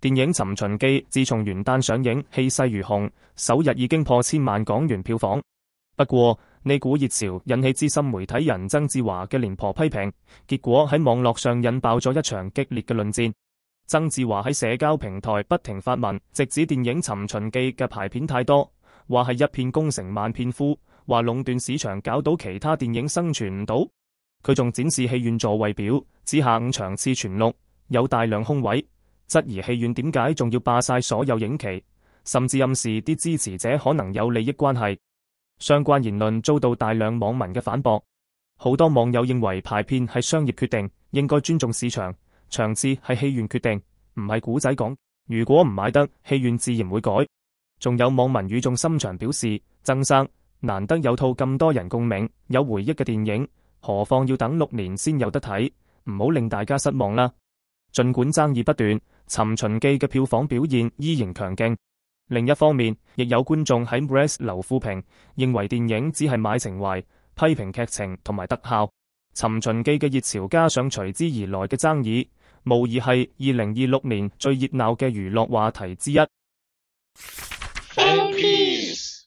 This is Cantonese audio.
電影《尋秦記》自從元旦上映，氣勢如虹，首日已經破千萬港元票房。不過呢股熱潮引起資深媒體人曾志華嘅廉頗批評，結果喺網絡上引爆咗一場激烈嘅論戰。曾志華喺社交平台不停發文，直指電影《尋秦記》嘅排片太多，話係一片攻城萬片枯，話壟斷市場搞到其他電影生存唔到。佢仲展示戲院座位表，指下午場次全錄，有大量空位，質疑戲院點解仲要霸晒所有影期，甚至暗示啲支持者可能有利益關係。相關言論遭到大量網民嘅反駁，好多網友認為排片係商業決定，應該尊重市場，場次係戲院決定，唔係古仔講，如果唔買得，戲院自然會改。仲有網民語重心長表示，曾生，難得有套咁多人共鳴、有回憶嘅電影，何況要等6年先有得睇，唔好令大家失望啦。儘管爭議不斷，《尋秦記》嘅票房表現依然強勁。另一方面，亦有觀眾喺 Reddit 留負評，認為電影只係買情懷，批評劇情同埋特效。《尋秦記》嘅熱潮加上隨之而來嘅爭議，無疑係2026年最熱鬧嘅娛樂話題之一。Fan Peace